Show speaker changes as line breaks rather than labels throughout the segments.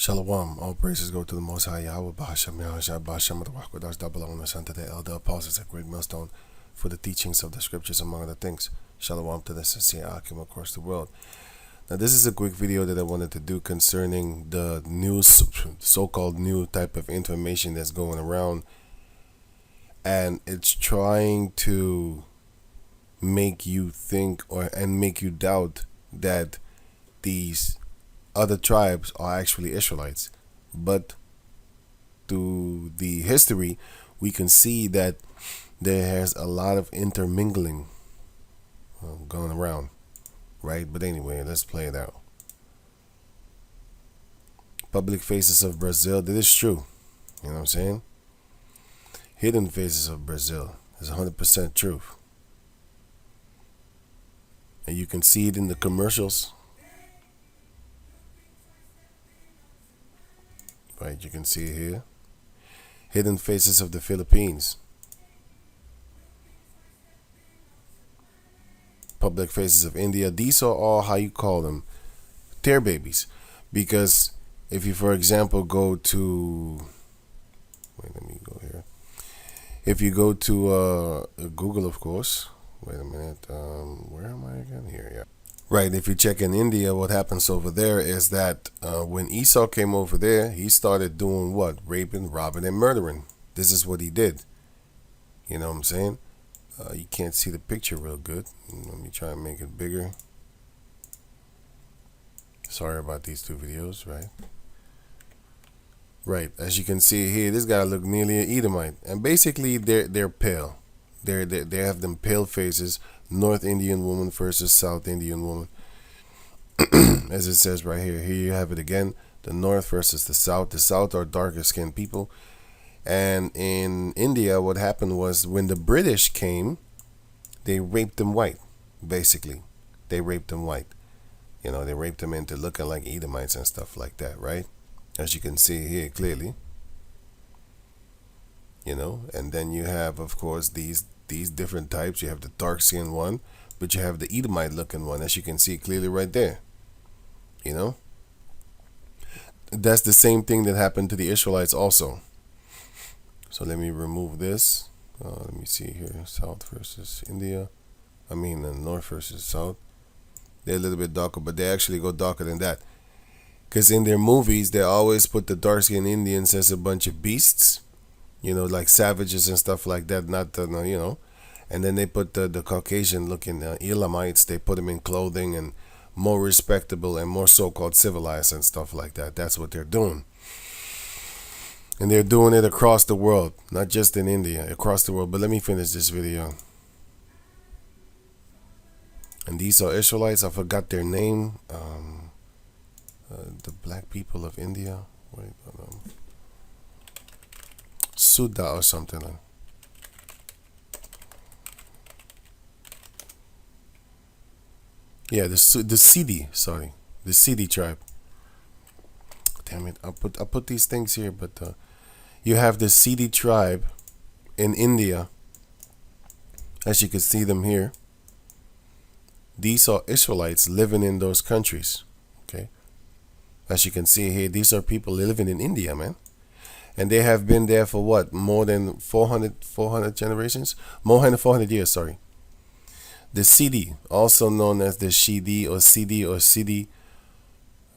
Shalom, all praises go to the Most High Yahweh, Bahashem Yahshua, Bahashem Ruach double on the son to the elder apostles at Great Millstone for the teachings of the scriptures, among other things. Shalom to the sincere Akim across the world. Now, this is a quick video that I wanted to do concerning the new, so-called new type of information that's going around, and it's trying to make you think and make you doubt that these other tribes are actually Israelites. But through the history, we can see that there has a lot of intermingling going around, right? But anyway, let's play it out. Public faces of Brazil, that is true. You know what I'm saying? Hidden faces of Brazil is 100% truth. And you can see it in the commercials. Right, you can see it here. Hidden faces of the Philippines. Public faces of India. These are all, how you call them, tear babies. Because if you, for example, go to, wait, let me go here. If you go to Google, of course. Wait a minute. Where am I again? Here, yeah. Right, if you check in India, what happens over there is that when Esau came over there, he started doing what? Raping, robbing, and murdering. This is what he did. You know what I'm saying? You can't see the picture real good. Let me try and make it bigger. Sorry about these two videos, right? Right, as you can see here, this guy looked nearly an Edomite. And basically, they're pale. They have them pale faces. North Indian woman versus South Indian woman. As it says right here. Here you have it again. The North versus the South. The South are darker skinned people. And in India, what happened was when the British came, they raped them white. Basically, they raped them white. You know, they raped them into looking like Edomites and stuff like that, right? As you can see here clearly. You know, and then you have, of course, these different types. You have the dark skinned one, but you have the Edomite looking one, as you can see clearly right there. You know, that's the same thing that happened to the Israelites also. So let me remove this. Let me see here. South versus India. I mean, North versus South. They're a little bit darker, but they actually go darker than that. Because in their movies, they always put the dark skinned Indians as a bunch of beasts. You know, like savages and stuff like that. Not the, you know. And then they put the Caucasian looking Edomites. They put them in clothing and more respectable and more so-called civilized and stuff like that. That's what they're doing. And they're doing it across the world. Not just in India. Across the world. But let me finish this video. And these are Israelites. I forgot their name. The black people of India. Wait, Soooooooo or something like. Yeah, the Sidi, sorry, the Sidi tribe. Damn it, I put these things here, but you have the Sidi tribe in India, as you can see them here. These are Israelites living in those countries. Okay, as you can see here, these are people living in India, man. And they have been there for what? More than 400 generations? More than 400 years, sorry. The Sidi, also known as the Shidi or Sidi,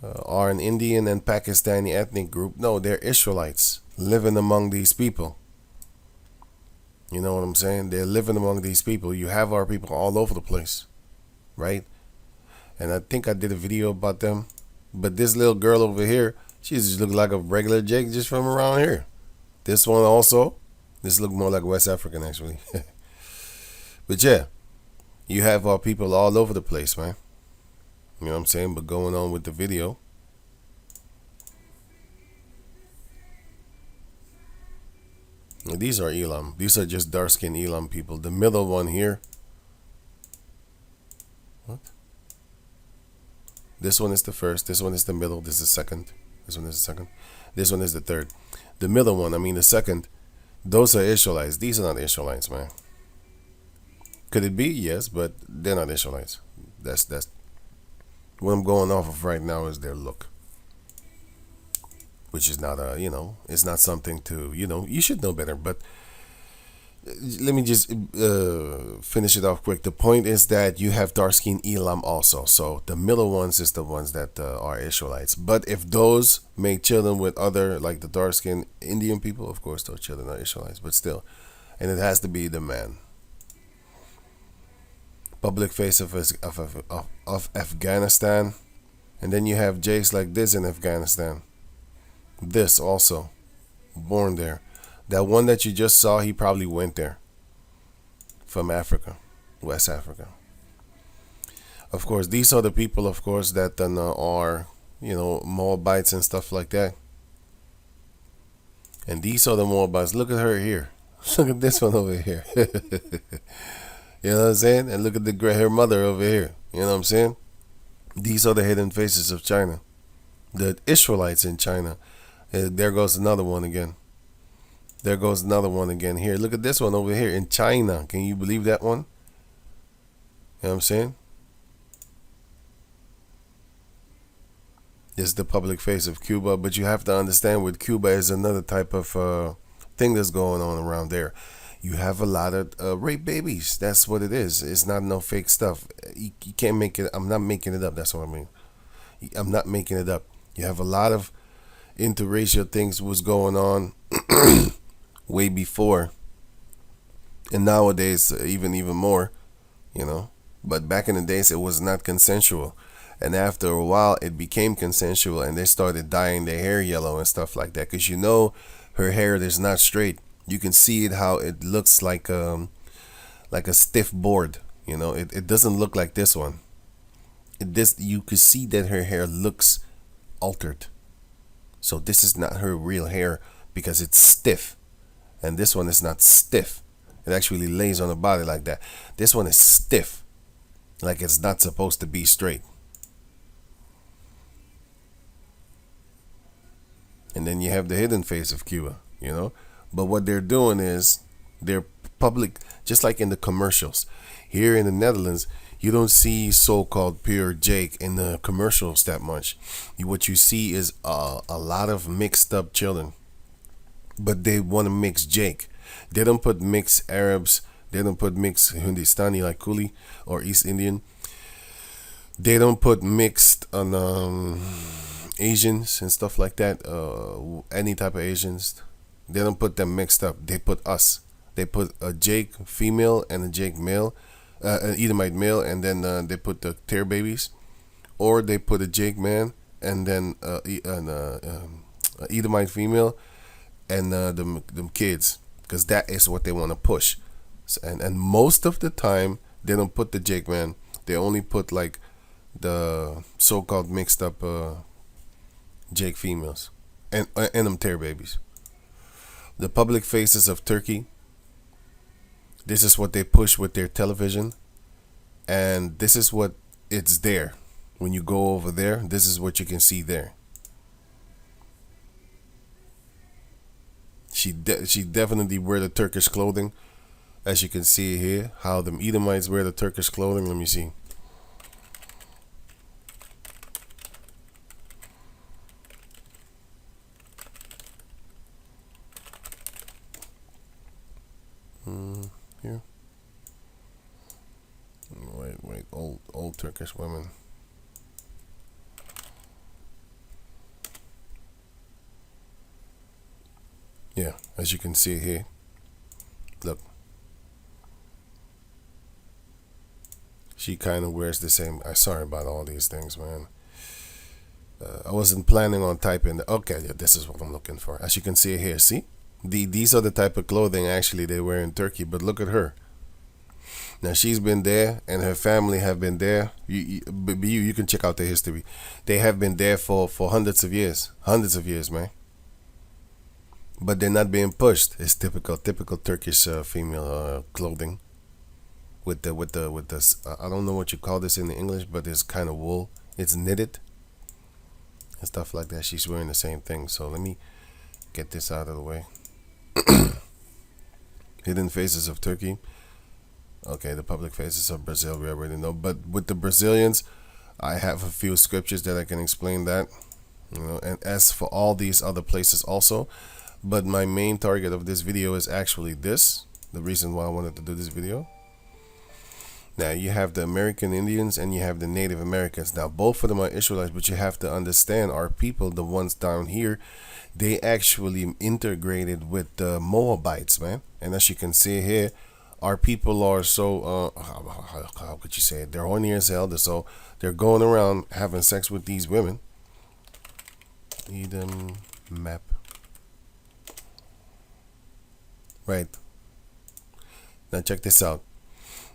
are an Indian and Pakistani ethnic group. No, they're Israelites living among these people. You know what I'm saying? They're living among these people. You have our people all over the place, right? And I think I did a video about them. But this little girl over here, she just looked like a regular Jake just from around here. This one also. This looked more like West African, actually. But yeah, you have our people all over the place, man. You know what I'm saying? But going on with the video. These are Elam. These are just dark-skinned Elam people. The middle one here. What? This one is the first. This one is the middle. This is the second. This one is the second. This one is the third. The middle one, I mean the second, those are Israelites. These are not Israelites, man. Could it be? Yes, but they're not Israelites. That's what I'm going off of right now is their look. which is not a, it's not something to, you should know better. But let me just finish it off quick. The point is that you have dark skinned Elam also. So the middle ones is the ones that are Israelites. But if those make children with other, like the dark skinned Indian people, of course those children are Israelites. But still, and it has to be the man. Public face of Afghanistan. And then you have Jakes like this in Afghanistan. This also, born there. That one that you just saw, he probably went there from Africa, West Africa. Of course, these are the people, of course, that then are, Moabites and stuff like that. And these are the Moabites. Look at her here. Look at this one over here. You know what I'm saying? And look at the gray hair mother over here. You know what I'm saying? These are the hidden faces of China. The Israelites in China. There goes another one again. There goes another one again here. Look at this one over here in China. Can you believe that one? You know what I'm saying? This is the public face of Cuba. But you have to understand with Cuba is another type of thing that's going on around there. You have a lot of rape babies. That's what it is. It's not no fake stuff. You can't make it. I'm not making it up. That's what I mean. I'm not making it up. You have a lot of interracial things was going on way before, and nowadays even more, but back in the days it was not consensual, and after a while it became consensual, and they started dyeing their hair yellow and stuff like that, because her hair is not straight. You can see it how it looks like a stiff board. It doesn't look like this one. You could see that her hair looks altered. So this is not her real hair because it's stiff. And this one is not stiff. It actually lays on the body like that. This one is stiff. Like it's not supposed to be straight. And then you have the hidden face of Cuba, But what they're doing is they're public, just like in the commercials. Here in the Netherlands, you don't see so-called pure Jake in the commercials that much. What you see is a lot of mixed up children. But they want to mix Jake. They don't put mixed Arabs. They don't put mixed Hindustani like Kuli or East Indian. They don't put mixed on Asians and stuff like that. Any type of Asians. They don't put them mixed up. They put us. They put a Jake female and a Jake male. An Edomite male, and then they put the tear babies, or they put a Jake man and then an Edomite female and them kids, because that is what they want to push. And most of the time they don't put the Jake man. They only put like the so-called mixed up Jake females and them tear babies. The public faces of Turkey. This is what they push with their television. And this is what it's there. When you go over there, this is what you can see there. She definitely wear the Turkish clothing. As you can see here, how the Edomites wear the Turkish clothing. Let me see. Here. Wait, old Turkish women. Yeah, as you can see here. Look. She kind of wears the same. I'm sorry about all these things, man. I wasn't planning on typing. Okay, yeah, this is what I'm looking for. As you can see here, see? These are the type of clothing actually they wear in Turkey, but look at her. Now she's been there, and her family have been there. You can check out the history. They have been there for hundreds of years, man. But they're not being pushed. It's typical Turkish female clothing. With the I don't know what you call this in English, but it's kind of wool. It's knitted and stuff like that. She's wearing the same thing. So let me get this out of the way. Hidden faces of Turkey. Okay, the public faces of Brazil, we already know. But with the Brazilians, I have a few scriptures that I can explain that. And as for all these other places also. But my main target of this video is actually this, the reason why I wanted to do this video. Now you have the American Indians and you have the Native Americans. Now both of them are Israelites, but you have to understand our people, the ones down here, they actually integrated with the Moabites, man. And as you can see here, our people are so how could you say it? They're horny as hell. So they're going around having sex with these women. Edom map. Right. Now check this out.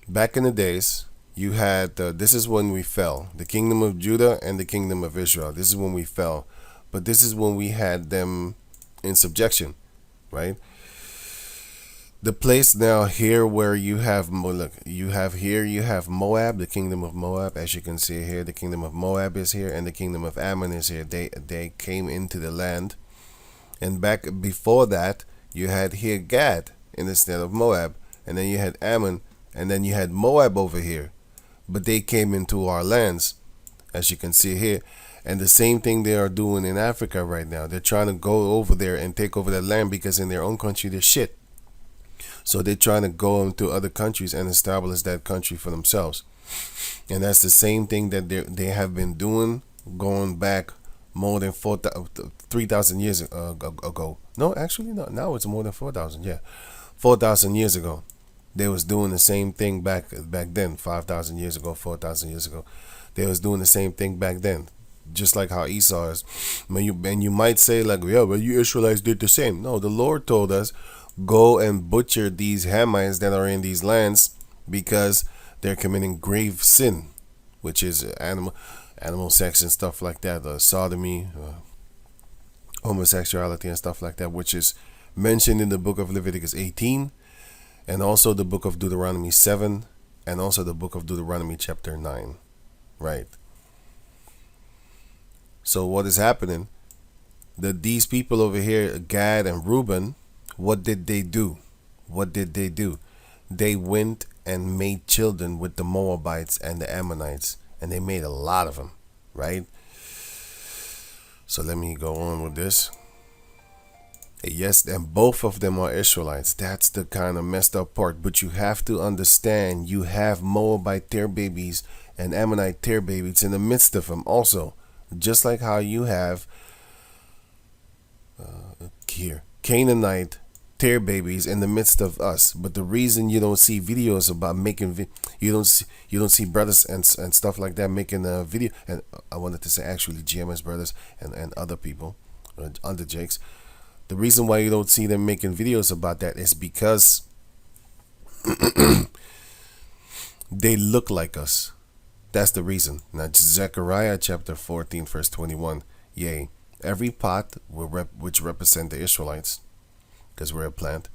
Back in the days, you had, this is when we fell. The kingdom of Judah and the kingdom of Israel. This is when we fell. But this is when we had them in subjection, right? The place now here where you have, look, you have Moab, the kingdom of Moab. As you can see here, the kingdom of Moab is here and the kingdom of Ammon is here. They came into the land. And back before that, you had here Gad in the stead of Moab. And then you had Ammon. And then you had Moab over here. But they came into our lands, as you can see here. And the same thing they are doing in Africa right now. They're trying to go over there and take over that land because in their own country they're shit. So they're trying to go into other countries and establish that country for themselves. And that's the same thing that they have been doing going back more than 3,000 years ago. No, actually, no. Now it's more than 4,000. Yeah, 4,000 years ago. They was doing the same thing back then, 5,000 years ago, 4,000 years ago. They was doing the same thing back then, just like how Esau is. And you might say like, yeah, well, you Israelites did the same. No, the Lord told us, go and butcher these Hamites that are in these lands because they're committing grave sin, which is animal sex and stuff like that, sodomy, homosexuality and stuff like that, which is mentioned in the book of Leviticus 18. And also the book of Deuteronomy 7, and also the book of Deuteronomy chapter 9, right? So what is happening? These people over here, Gad and Reuben, what did they do? What did they do? They went and made children with the Moabites and the Ammonites, and they made a lot of them, right? So let me go on with this. Yes, and both of them are Israelites. That's the kind of messed up part. But you have to understand, you have Moabite tear babies and Ammonite tear babies in the midst of them also. Just like how you have here Canaanite tear babies in the midst of us. But the reason you don't see videos about making, you don't see brothers and stuff like that making a video. And I wanted to say actually GMS brothers and other people, under Jakes. The reason why you don't see them making videos about that is because they look like us. That's the reason. Now, Zechariah chapter 14, verse 21. Yea, every pot which represent the Israelites, because we're a plant,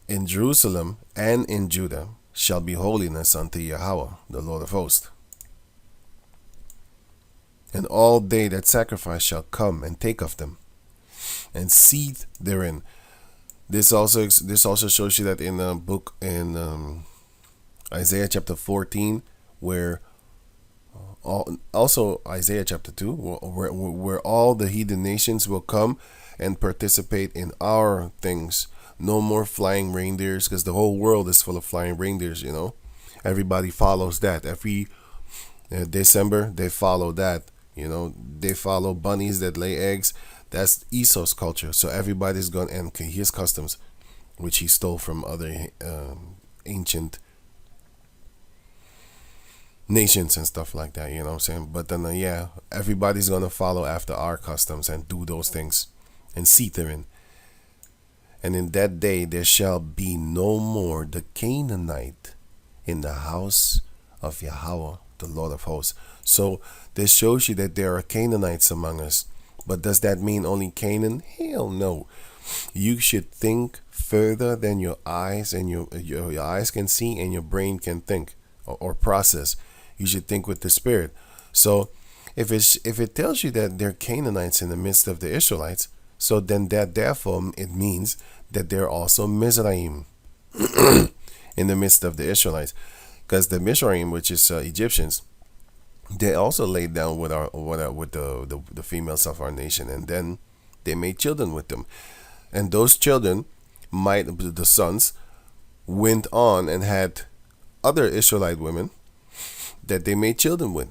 in Jerusalem and in Judah shall be holiness unto Yahweh, the Lord of hosts. And all they that sacrifice shall come and take of them, and seethe therein. This also shows you that in the book in Isaiah chapter 14, where also Isaiah chapter 2, where all the heathen nations will come and participate in our things. No more flying reindeers, because the whole world is full of flying reindeers. You know, everybody follows that. Every December they follow that. You know, they follow bunnies that lay eggs. That's Esau's culture. So everybody's gone, and his customs, which he stole from other ancient nations and stuff like that. You know what I'm saying? But then, yeah, everybody's going to follow after our customs and do those things and seethe therein. And in that day there shall be no more the Canaanite in the house of Yahweh, the Lord of hosts. So this shows you that there are Canaanites among us. But does that mean only Canaan? Hell no. You should think further than your eyes and your eyes can see and your brain can think or process. You should think with the spirit. So if it tells you that there are Canaanites in the midst of the Israelites, so then that therefore it means that there are also Mizraim in the midst of the Israelites, because the Mizraim, which is Egyptians, they also laid down with the females of our nation, and then they made children with them. And those children might the sons went on and had other Israelite women that they made children with,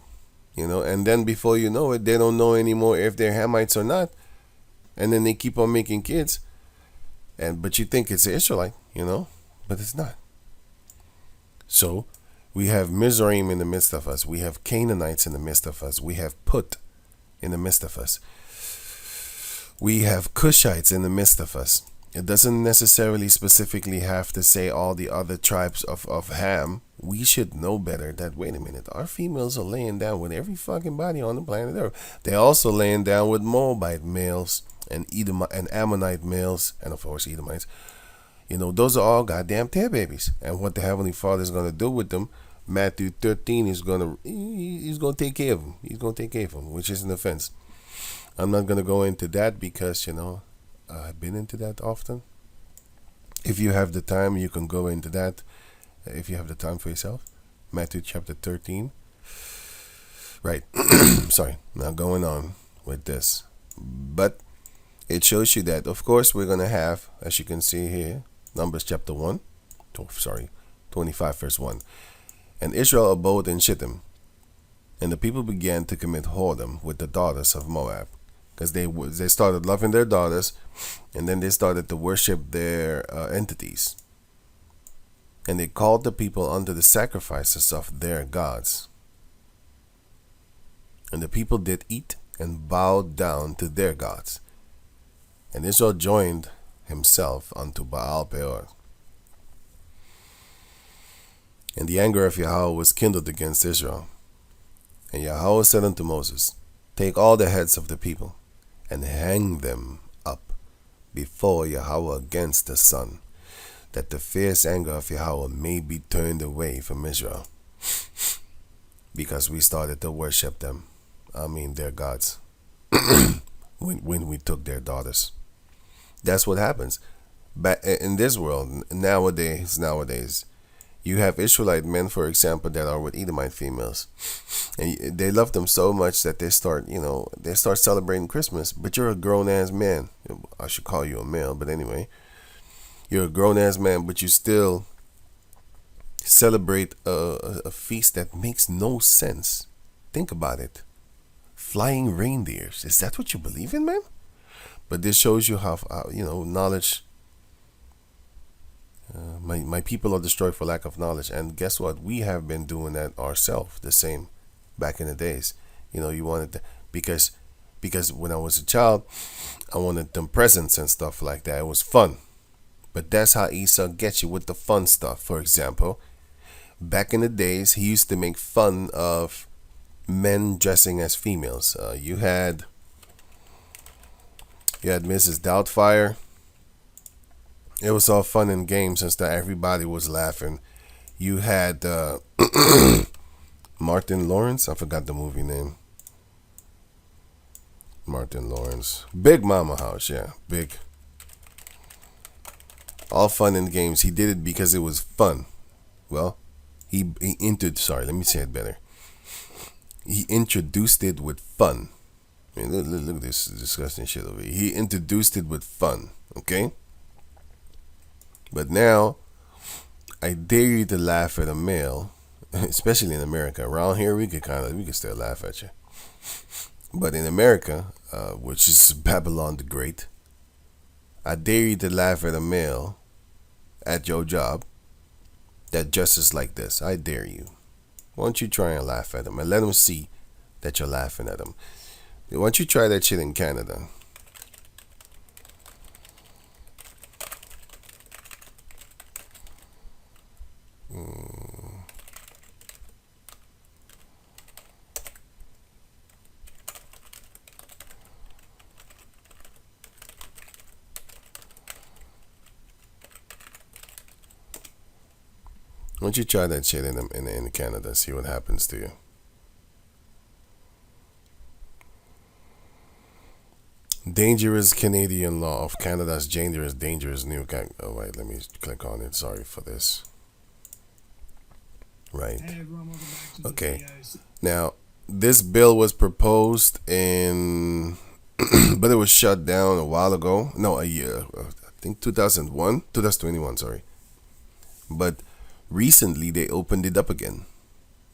and then before you know it, they don't know anymore if they're Hamites or not, and then they keep on making kids, but you think it's an Israelite, but it's not. So we have Mizraim in the midst of us. We have Canaanites in the midst of us. We have Put in the midst of us. We have Cushites in the midst of us. It doesn't necessarily specifically have to say all the other tribes of Ham. We should know better that, wait a minute, our females are laying down with every fucking body on the planet Earth. They're also laying down with Moabite males and Ammonite males, and of course Edomites. Those are all goddamn tear babies. And what the Heavenly Father is going to do with them, Matthew 13, he's going to take care of them. He's going to take care of them, which is an offense. I'm not going to go into that because, I've been into that often. If you have the time, you can go into that. If you have the time for yourself. Matthew chapter 13. Right. Sorry. Now going on with this. But it shows you that, of course, we're going to have, as you can see here, Numbers chapter 25 verse 1. And Israel abode in Shittim. And the people began to commit whoredom with the daughters of Moab. Because they started loving their daughters, and then they started to worship their entities. And they called the people unto the sacrifices of their gods. And the people did eat and bowed down to their gods. And Israel joined himself unto Baal Peor. And the anger of Yahweh was kindled against Israel. And Yahweh said unto Moses, take all the heads of the people, and hang them up before Yahweh against the sun, that the fierce anger of Yahweh may be turned away from Israel. Because we started to worship them, their gods, when we took their daughters. That's what happens. But in this world, nowadays, you have Israelite men, for example, that are with Edomite females, and they love them so much that they start celebrating Christmas. But you're a grown ass man. I should call you a male, but anyway, you're a grown ass man, but you still celebrate a feast that makes no sense. Think about it. Flying reindeers. Is that what you believe in, man? But this shows you how knowledge. My people are destroyed for lack of knowledge, and guess what? We have been doing that ourselves. The same back in the days. You wanted to, because when I was a child, I wanted them presents and stuff like that. It was fun, but that's how Esau gets you with the fun stuff. For example, back in the days, he used to make fun of men dressing as females. You had Mrs. Doubtfire. It was all fun and games since that everybody was laughing. You had Martin Lawrence. I forgot the movie name. Martin Lawrence. Big Mama House, yeah. Big. All fun and games. He did it because it was fun. Well, let me say it better. He introduced it with fun. Look at this disgusting shit over here. He introduced it with fun, okay? But now, I dare you to laugh at a male, especially in America. Around here, we can still laugh at you. But in America, which is Babylon the Great, I dare you to laugh at a male at your job that dresses like this. I dare you. Why don't you try and laugh at him and let him see that you're laughing at him? Why don't you try that shit in Canada? Why don't you try that shit in Canada? See what happens to you. Dangerous Canadian law of Canada's dangerous new. Oh wait, let me click on it. Sorry for this. Right.
Hey everyone, welcome back to the
Okay.
videos.
Now, this bill was proposed in, but it was shut down a while ago. No, a year. I think 2021. Sorry, but recently they opened it up again.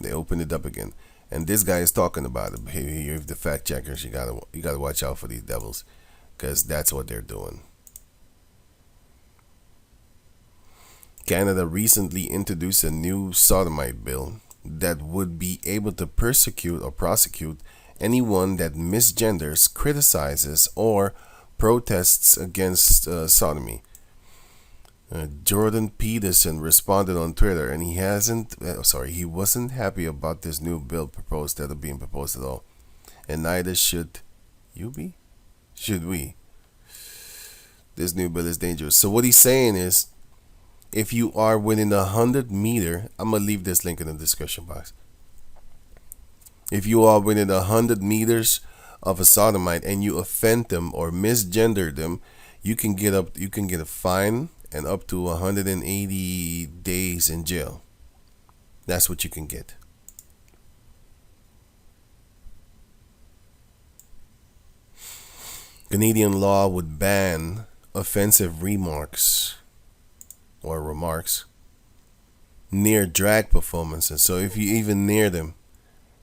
They opened it up again, and this guy is talking about it. Here, the fact checkers, you gotta watch out for these devils, because that's what they're doing. Canada recently introduced a new sodomite bill that would be able to persecute or prosecute anyone that misgenders, criticizes, or protests against sodomy. Jordan Peterson responded on Twitter, and he wasn't happy about this new bill being proposed at all, and neither should you be. Should we? This new bill is dangerous. So what he's saying is, if you are within 100 meter, I'm gonna leave this link in the description box. If you are within 100 meters of a sodomite and you offend them or misgender them, you can get a fine and up to 180 days in jail. That's what you can get. Canadian law would ban offensive remarks near drag performances. So if you even near them,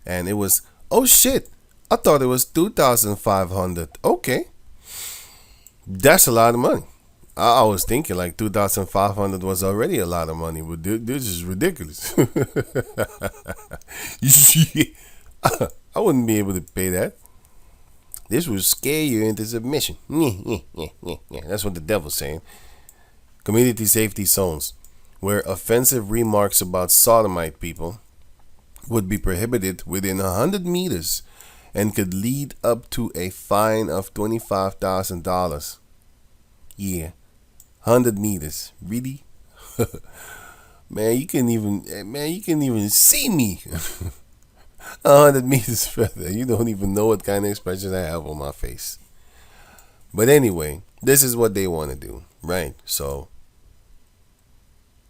and it was, oh shit, I thought it was 2,500. Okay, that's a lot of money. I was thinking like 2,500 was already a lot of money, but this is ridiculous. I wouldn't be able to pay that. This would scare you into submission. That's what the devil's saying. Community safety zones, where offensive remarks about sodomite people would be prohibited within 100 meters and could lead up to a fine of $25,000. Yeah, 100 meters. Really? Man, you can even see me 100 meters further. You don't even know what kind of expression I have on my face. But anyway, this is what they want to do, right? So,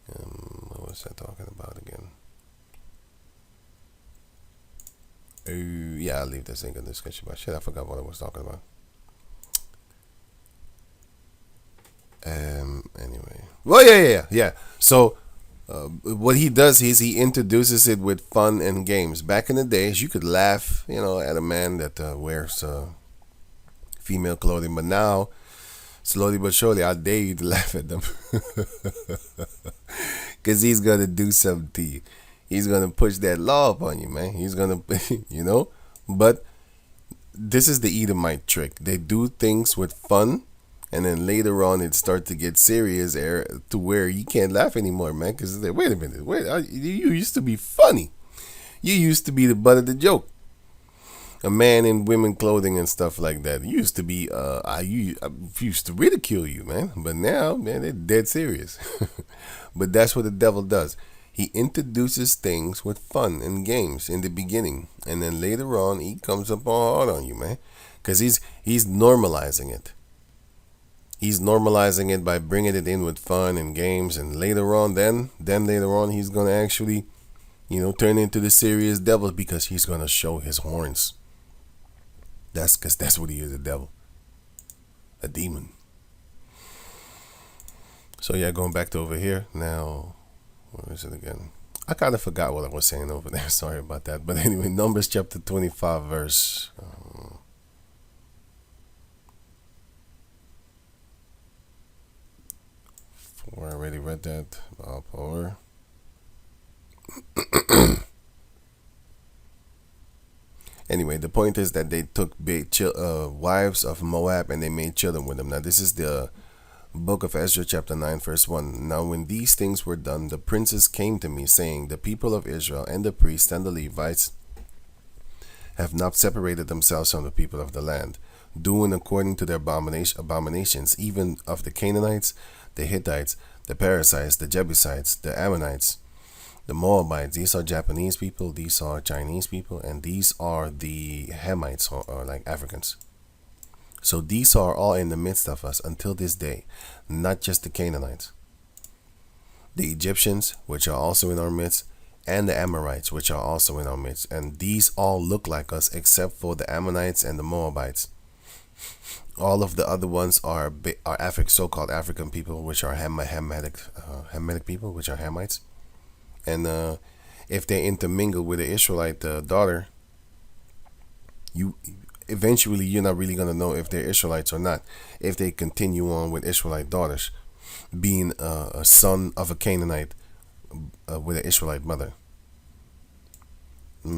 what was I talking about again? Yeah, I'll leave this link in the description box. Shit, I forgot what I was talking about. Anyway. Well, yeah. So, what he does is he introduces it with fun and games. Back in the days, you could laugh, at a man that wears female clothing, but now, slowly but surely, I dare you to laugh at them, because he's gonna do something to you. He's gonna push that law upon you, man. He's gonna, But this is the Edomite trick. They do things with fun, and then later on it starts to get serious to where you can't laugh anymore, man. Because wait a minute, you used to be funny. You used to be the butt of the joke. A man in women clothing and stuff like that. You used to be, I used to ridicule you, man. But now, man, they're dead serious. But that's what the devil does. He introduces things with fun and games in the beginning, and then later on he comes up hard on you, man, because he's normalizing it. He's normalizing it by bringing it in with fun and games, and later on, then later on, he's gonna actually, turn into the serious devil, because he's gonna show his horns. That's what he is, a devil, a demon. So yeah, going back to over here now. Where is it again? I kind of forgot what I was saying over there. Sorry about that. But anyway, Numbers chapter 25 verse. I already read that. I'll power. Anyway, the point is that they took wives of Moab and they made children with them. Now this is the Book of Ezra chapter 9 verse 1. Now when these things were done, the princes came to me, saying, the people of Israel and the priests and the Levites have not separated themselves from the people of the land, doing according to their abominations, even of the Canaanites, the Hittites, the Perizzites, the Jebusites, the Ammonites, the Moabites. These are Japanese people, these are Chinese people, and these are the Hamites, or like Africans. So these are all in the midst of us until this day, not just the Canaanites. The Egyptians, which are also in our midst, and the Amorites, which are also in our midst. And these all look like us except for the Ammonites and the Moabites. All of the other ones are so-called African people, which are Hamitic people, which are Hamites. And if they intermingle with the Israelite daughter, you're not really going to know if they're Israelites or not, if they continue on with Israelite daughters, being a son of a Canaanite with an Israelite mother.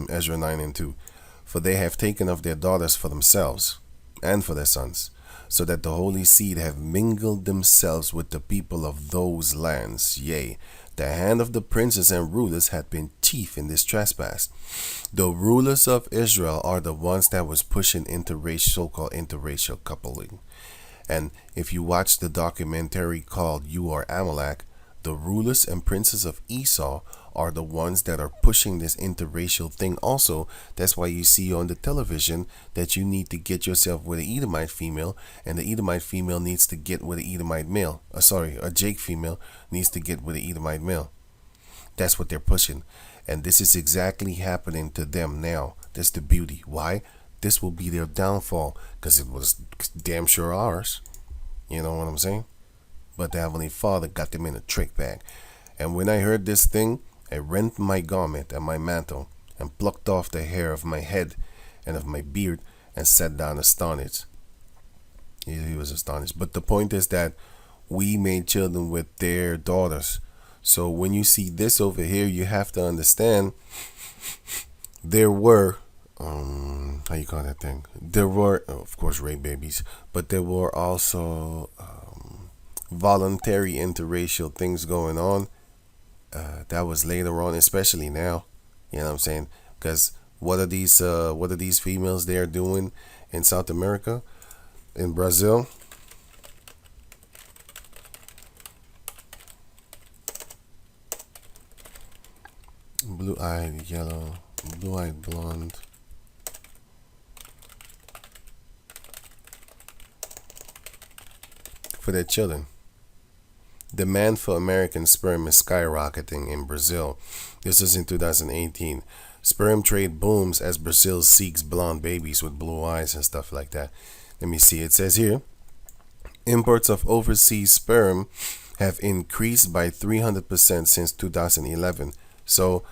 Ezra 9:2. For they have taken of their daughters for themselves and for their sons, so that the holy seed have mingled themselves with the people of those lands. Yea, the hand of the princes and rulers had been chief in this trespass. The rulers of Israel are the ones that was pushing so-called interracial coupling. And if you watch the documentary called You Are Amalek, the rulers and princes of Esau are the ones that are pushing this interracial thing also. That's why you see on the television that you need to get yourself with an Edomite female, and the Edomite female needs to get with an Edomite male. A Jake female needs to get with an Edomite male. That's what they're pushing. And this is exactly happening to them now. That's the beauty. Why? This will be their downfall, because it was damn sure ours. You know what I'm saying? But the Heavenly Father got them in a trick bag. And when I heard this thing, I rent my garment and my mantle, and plucked off the hair of my head and of my beard, and sat down astonished. He was astonished. But the point is that we made children with their daughters. So when you see this over here, you have to understand there were how you call that thing? There were, of course, rape babies, but there were also voluntary interracial things going on. That was later on, especially now. You know what I'm saying? Because what are these females they are doing in South America, in Brazil? Blue-eyed yellow, blue-eyed blonde. For their children. Demand for American sperm is skyrocketing in Brazil. This is in 2018. Sperm trade booms as Brazil seeks blonde babies with blue eyes and stuff like that. Let me see. It says here, imports of overseas sperm have increased by 300% since 2011. So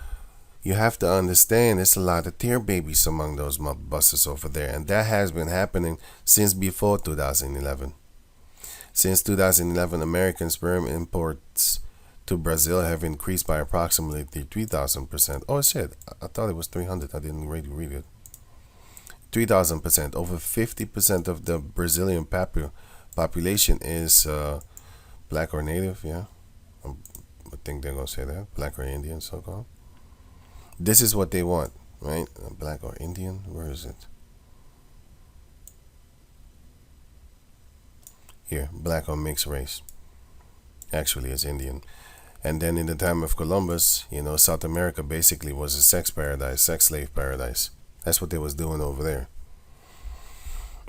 you have to understand there's a lot of tear babies among those busters over there. And that has been happening since before 2011. Since 2011, American sperm imports to Brazil have increased by approximately 3,000%. Oh shit, I thought it was 300. I didn't really read it. 3,000%. Over 50% of the Brazilian population is black or native. Yeah, I think they're gonna say that, black or Indian, so-called. This is what they want, right? Black or Indian. Where is it? Here, black or mixed race. Actually, it's Indian. And then in the time of Columbus, South America basically was a sex paradise, sex slave paradise. That's what they was doing over there.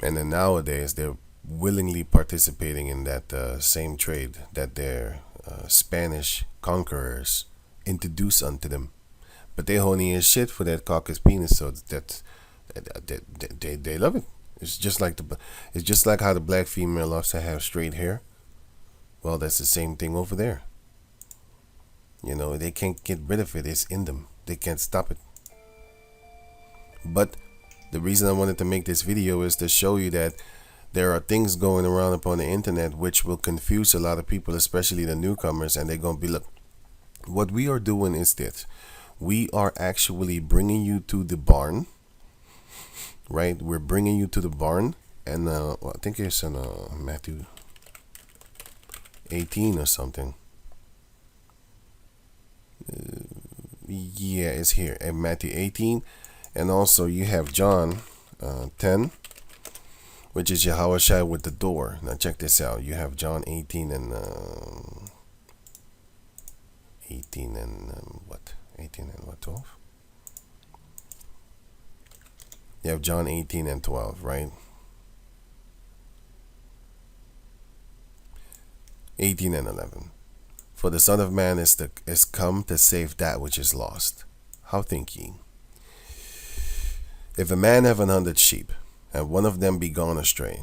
And then nowadays, they're willingly participating in that same trade that their Spanish conquerors introduced unto them. But they horny as shit for that caucus penis, so that they love it. It's just like how the black female loves to have straight hair. Well, that's the same thing over there. They can't get rid of it. It's in them. They can't stop it. But the reason I wanted to make this video is to show you that there are things going around upon the internet which will confuse a lot of people, especially the newcomers, and they're going to be, look, what we are doing is this. We are actually bringing you to the barn. Right, we're bringing you to the barn, and I think it's in Matthew 18 or something. Yeah, it's here at Matthew 18, and also you have John 10, which is Yahushua with the door. Now check this out. You have John 18 and 18 and what? 18 and what? 12. You have John 18 and 12, right? 18 and 11. For the Son of Man is come to save that which is lost. How think ye? If a man have 100 sheep, and one of them be gone astray,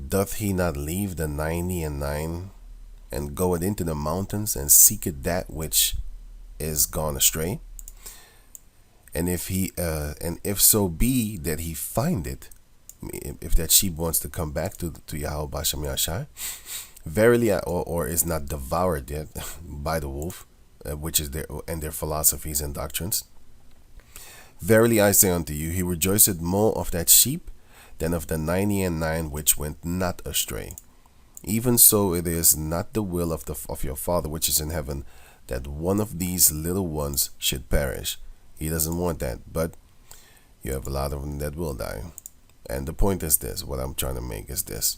doth he not leave the 99 and goeth into the mountains and seeketh that which is gone astray? And if so be that he find it, if that sheep wants to come back to Yahweh Bashem Yashai, verily, or is not devoured yet by the wolf, which is their philosophies and doctrines, verily I say unto you, he rejoiceth more of that sheep than of the 99 which went not astray. Even so it is not the will of your Father which is in heaven that one of these little ones should perish. He doesn't want that, but you have a lot of them that will die. And the point is this, what I'm trying to make is this.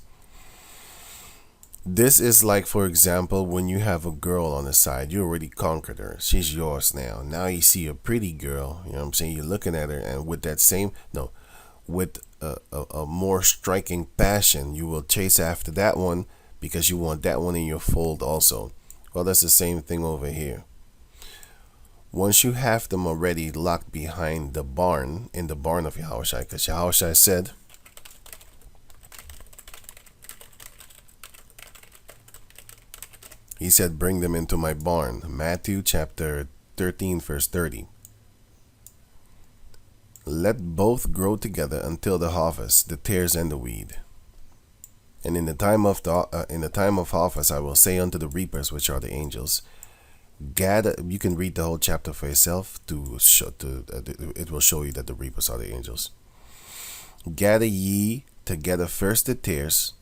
This is like, for example, when you have a girl on the side, you already conquered her. She's yours now. Now you see a pretty girl, you know what I'm saying? You're looking at her, and with that same, no, with a more striking passion, you will chase after that one because you want that one in your fold also. Well, that's the same thing over here. Once you have them already locked behind the barn, in the barn of Yahushua, because Yahushua said, he said, bring them into my barn. Matthew chapter 13, verse 30. Let both grow together until the harvest, the tares and the weed. And in the time of harvest, I will say unto the reapers, which are the angels, gather. You can read the whole chapter for yourself. It will show you that the reapers are the angels. Gather ye together first the tares.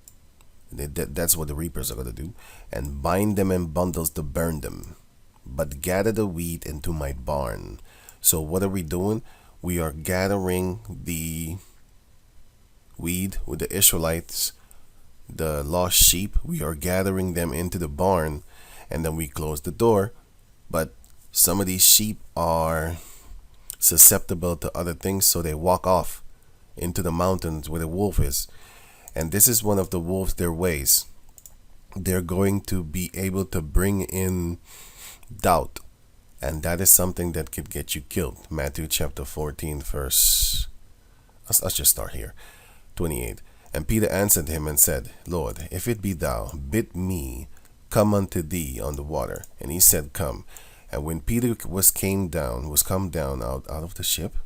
That's what the reapers are going to do, and bind them in bundles to burn them, but gather the wheat into my barn. So what are we doing? We are gathering the weed with the Israelites, the lost sheep. We are gathering them into the barn, and then we close the door. But some of these sheep are susceptible to other things, so they walk off into the mountains where the wolf is. And this is one of the wolves, their ways. They're going to be able to bring in doubt. And that is something that could get you killed. Matthew chapter 14, verse... Let's just start here. 28. And Peter answered him and said, Lord, if it be thou, bid me come unto thee on the water. And he said, come. And when Peter was come down out of the ship,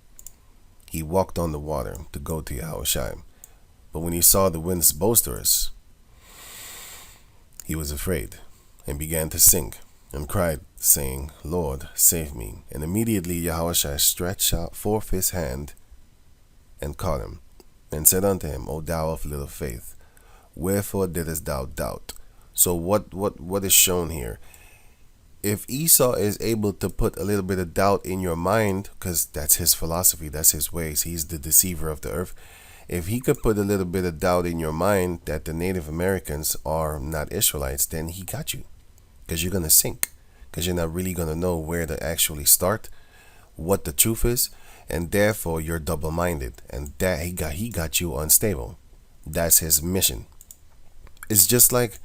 he walked on the water to go to Yahushua. But when he saw the winds boisterous, he was afraid and began to sink and cried, saying, Lord, save me. And immediately Yahushua stretched out forth his hand and caught him, and said unto him, O thou of little faith, wherefore didst thou doubt? So what is shown here? If Esau is able to put a little bit of doubt in your mind, because that's his philosophy, that's his ways, he's the deceiver of the earth. If he could put a little bit of doubt in your mind that the Native Americans are not Israelites, then he got you. Because you're going to sink. Because you're not really going to know where to actually start, what the truth is, and therefore you're double-minded. And that he got you unstable. That's his mission. It's just like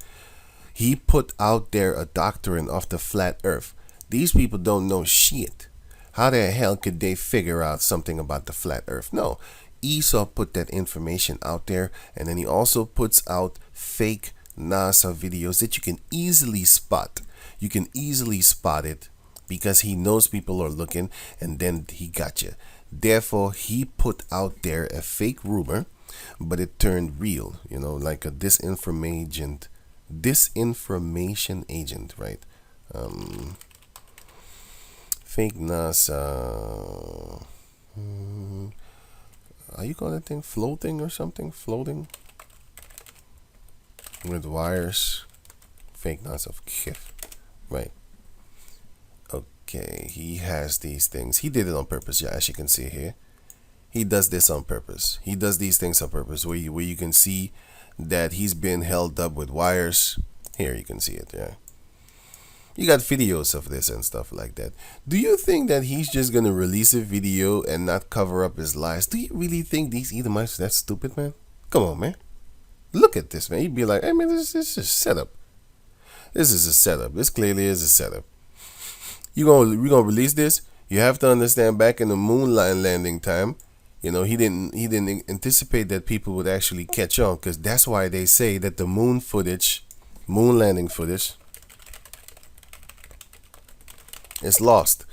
he put out there a doctrine of the flat earth. These people don't know shit. How the hell could they figure out something about the flat earth? No. Esau put that information out there, and then he also puts out fake NASA videos that you can easily spot. You can easily spot it because he knows people are looking, and then he got you. Therefore, he put out there a fake rumor, but it turned real, like a disinformation agent, right? Fake NASA. How you call that thing? Floating or something? Floating? With wires. Fake NASA of Kif. Right. Okay. He has these things. He did it on purpose. Yeah, as you can see here. He does this on purpose. He does these things on purpose. Where you can see that he's been held up with wires. Here you can see it. Yeah. You got videos of this and stuff like that. Do you think that he's just going to release a video and not cover up his lies? Do you really think these Edomites are that stupid, man? Come on, man. Look at this, man. You'd be like, hey, man, this is set up. This is a setup. This clearly is a setup. We're gonna release this. You have to understand, back in the moon landing time, he didn't anticipate that people would actually catch on, because that's why they say that the moon landing footage, is lost.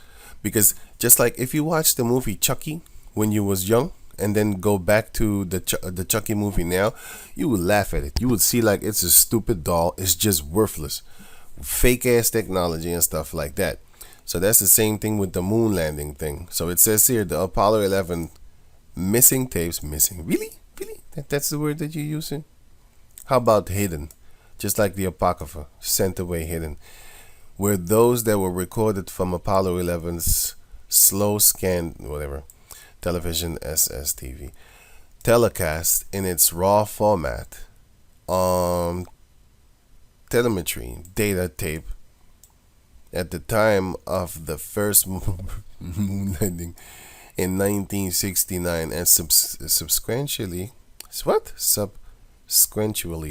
Because just like if you watch the movie Chucky when you was young, and then go back to the Chucky movie now, you would laugh at it. You would see like it's a stupid doll. It's just worthless, fake ass technology and stuff like that. So that's the same thing with the moon landing thing. So it says here the Apollo 11 missing tapes. Missing, really? That's the word that you're using? How about hidden? Just like the Apocrypha, sent away, hidden, were those that were recorded from Apollo 11's slow scan, whatever, television SSTV telecast in its raw format on telemetry data tape at the time of the first moon landing in 1969, and subsequently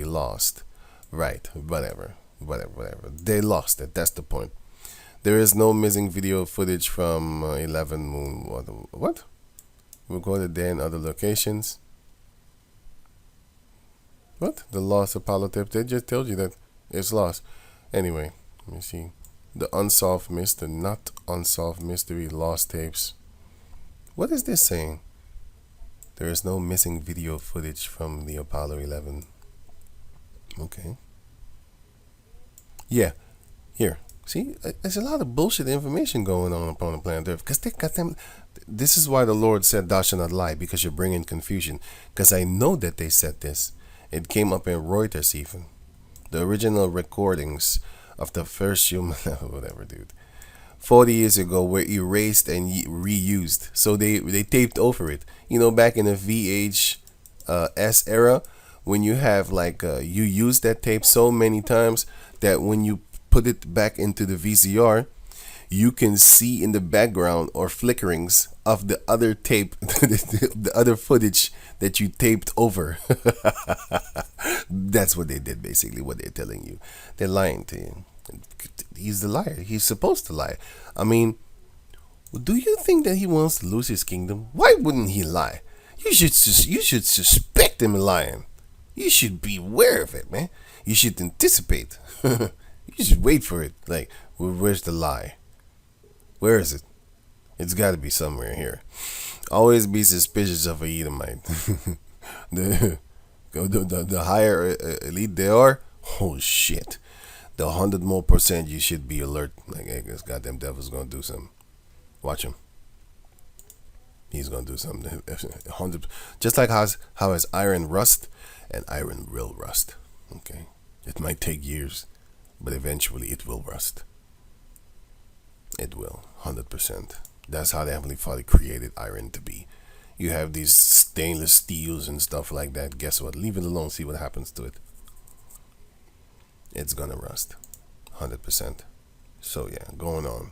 lost. Right, whatever. They lost it. That's the point. There is no missing video footage from 11 moon. What? Recorded there in other locations. What? The lost Apollo tape. They just told you that it's lost. Anyway, let me see. The not unsolved mystery, lost tapes. What is this saying? There is no missing video footage from the Apollo 11. Okay. Yeah. Here. See, there's a lot of bullshit information going on upon the planet Earth. Because they got them. This is why the Lord said, "Thou shalt not lie," because you're bringing confusion. Because I know that they said this. It came up in Reuters even. The original recordings of the first human, whatever, dude, 40 years ago were erased and reused. So they taped over it. Back in the VHS era, when you have you use that tape so many times that when you put it back into the VCR, you can see in the background or flickerings of the other tape, the other footage that you taped over. That's what they did, basically, what they're telling you. They're lying to you. He's the liar. He's supposed to lie. I mean, do you think that he wants to lose his kingdom? Why wouldn't he lie? You should suspect him lying. You should be aware of it, man. You should anticipate. You should wait for it. Like, where's the lie? Where is it? It's got to be somewhere here. Always be suspicious of a Edomite. the higher elite they are, oh shit. The 100% more you should be alert. Like, hey, this goddamn devil's gonna do something. Watch him. He's gonna do something. 100. Just like how has iron rust, and iron will rust. Okay, it might take years, but eventually it will rust. It will, 100%. That's how the Heavenly Father created iron to be. You have these stainless steels and stuff like that. Guess what? Leave it alone. See what happens to it. It's gonna rust, 100%. So yeah, going on.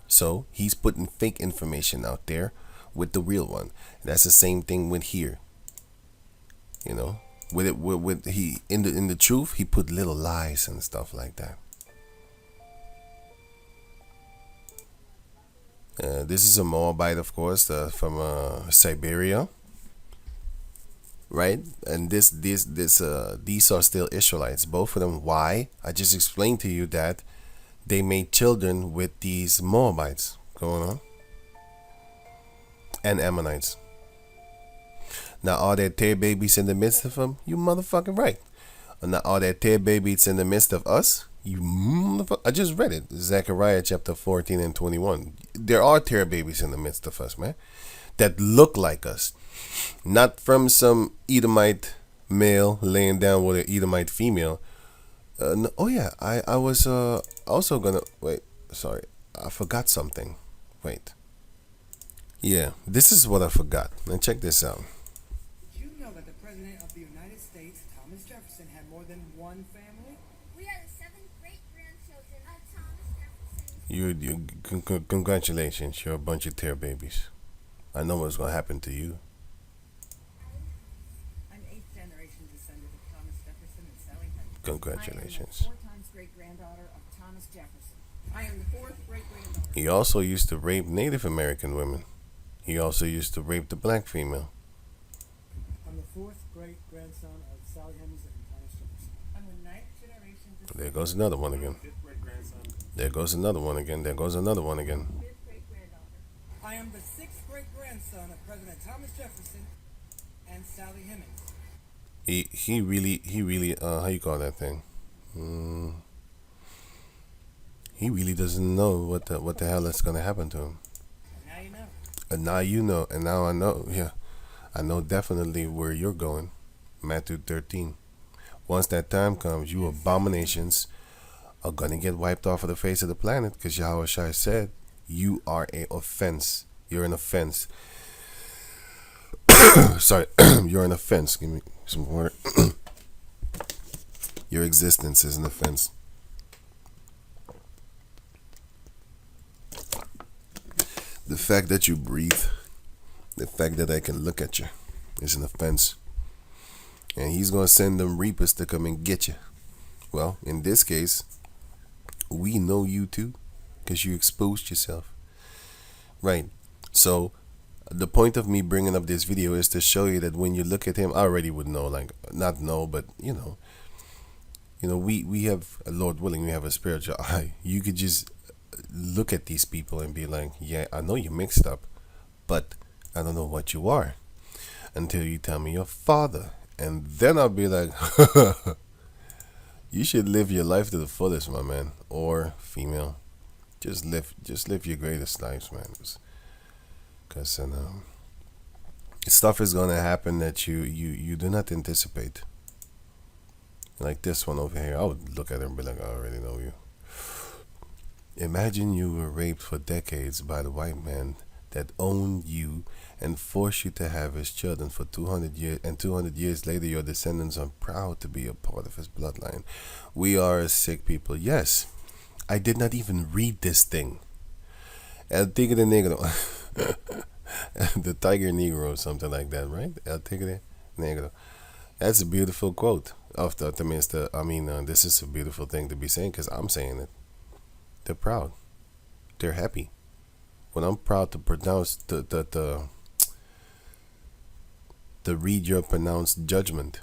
So he's putting fake information out there with the real one. And that's the same thing with here. With he in the truth, he put little lies and stuff like that. This is a Moabite, of course, from Siberia, right? And these are still Israelites, both of them. Why? I just explained to you that they made children with these Moabites going on, and Ammonites. Now, are there tear babies in the midst of them? You motherfucking right. Now, are there tear babies in the midst of us? You motherfucker. I just read it. Zechariah chapter 14 and 21. There are tear babies in the midst of us, man, that look like us. Not from some Edomite male laying down with an Edomite female. No, oh yeah, I was also gonna wait. Sorry, I forgot something. Wait. Yeah, this is what I forgot. And check this out.
Did you know that the President of the United States, Thomas Jefferson, had more than one family?
We are the 7 great-grandchildren of Thomas Jefferson.
Congratulations. You're a bunch of tear babies. I know what's gonna happen to you.
I'm 8th generation descendant of Thomas Jefferson and Sally Henry.
Congratulations.
I am 4 times great-grandmother
granddaughter of Thomas Jefferson. I am the fourth great-granddaughter.
He also used to rape Native American women. He also used to rape the black female.
I'm the fourth great-grandson of Sally Hemings and Thomas Jefferson. I'm the ninth generation.
There goes another one again.
Fifth great-grandson.
There goes another one again. There goes another one again.
Fifth great-granddaughter.
I am the sixth great-grandson of President Thomas Jefferson and Sally Hemings.
He really how you call that thing? He really doesn't know what the hell is gonna happen to him.
Now you know.
And now you know, and now I know. Yeah, I know definitely where you're going. Matthew 13. Once that time comes, you abominations are gonna get wiped off of the face of the planet, because Yahweh Shai said, "You are a offense. You're an offense." Sorry, you're an offense. Give me some water. Your existence is an offense. The fact that you breathe, the fact that I can look at you, is an offense. And he's going to send them reapers to come and get you. Well, in this case, we know you too, because you exposed yourself. Right. So, the point of me bringing up this video is to show you that when you look at him, I already would know, like, not know, but, you know, we have, Lord willing, we have a spiritual eye. You could just look at these people and be like, yeah, I know you're mixed up, but I don't know what you are until you tell me your father. And then I'll be like, you should live your life to the fullest, my man, or female. Just live your greatest lives, man. Because stuff is gonna happen that you do not anticipate. Like this one over here, I would look at her and be like, I already know you. Imagine you were raped for decades by the white man that owned you and forced you to have his children for 200 years, and 200 years later your descendants are proud to be a part of his bloodline. We are a sick people. Yes, I did not even read this thing. El Tigre Negro. The Tiger Negro, something like that, right? El Tigre Negro. That's a beautiful quote. This is a beautiful thing to be saying, because I'm saying it. They're proud. They're happy. When I'm proud to pronounce to read your pronounced judgment,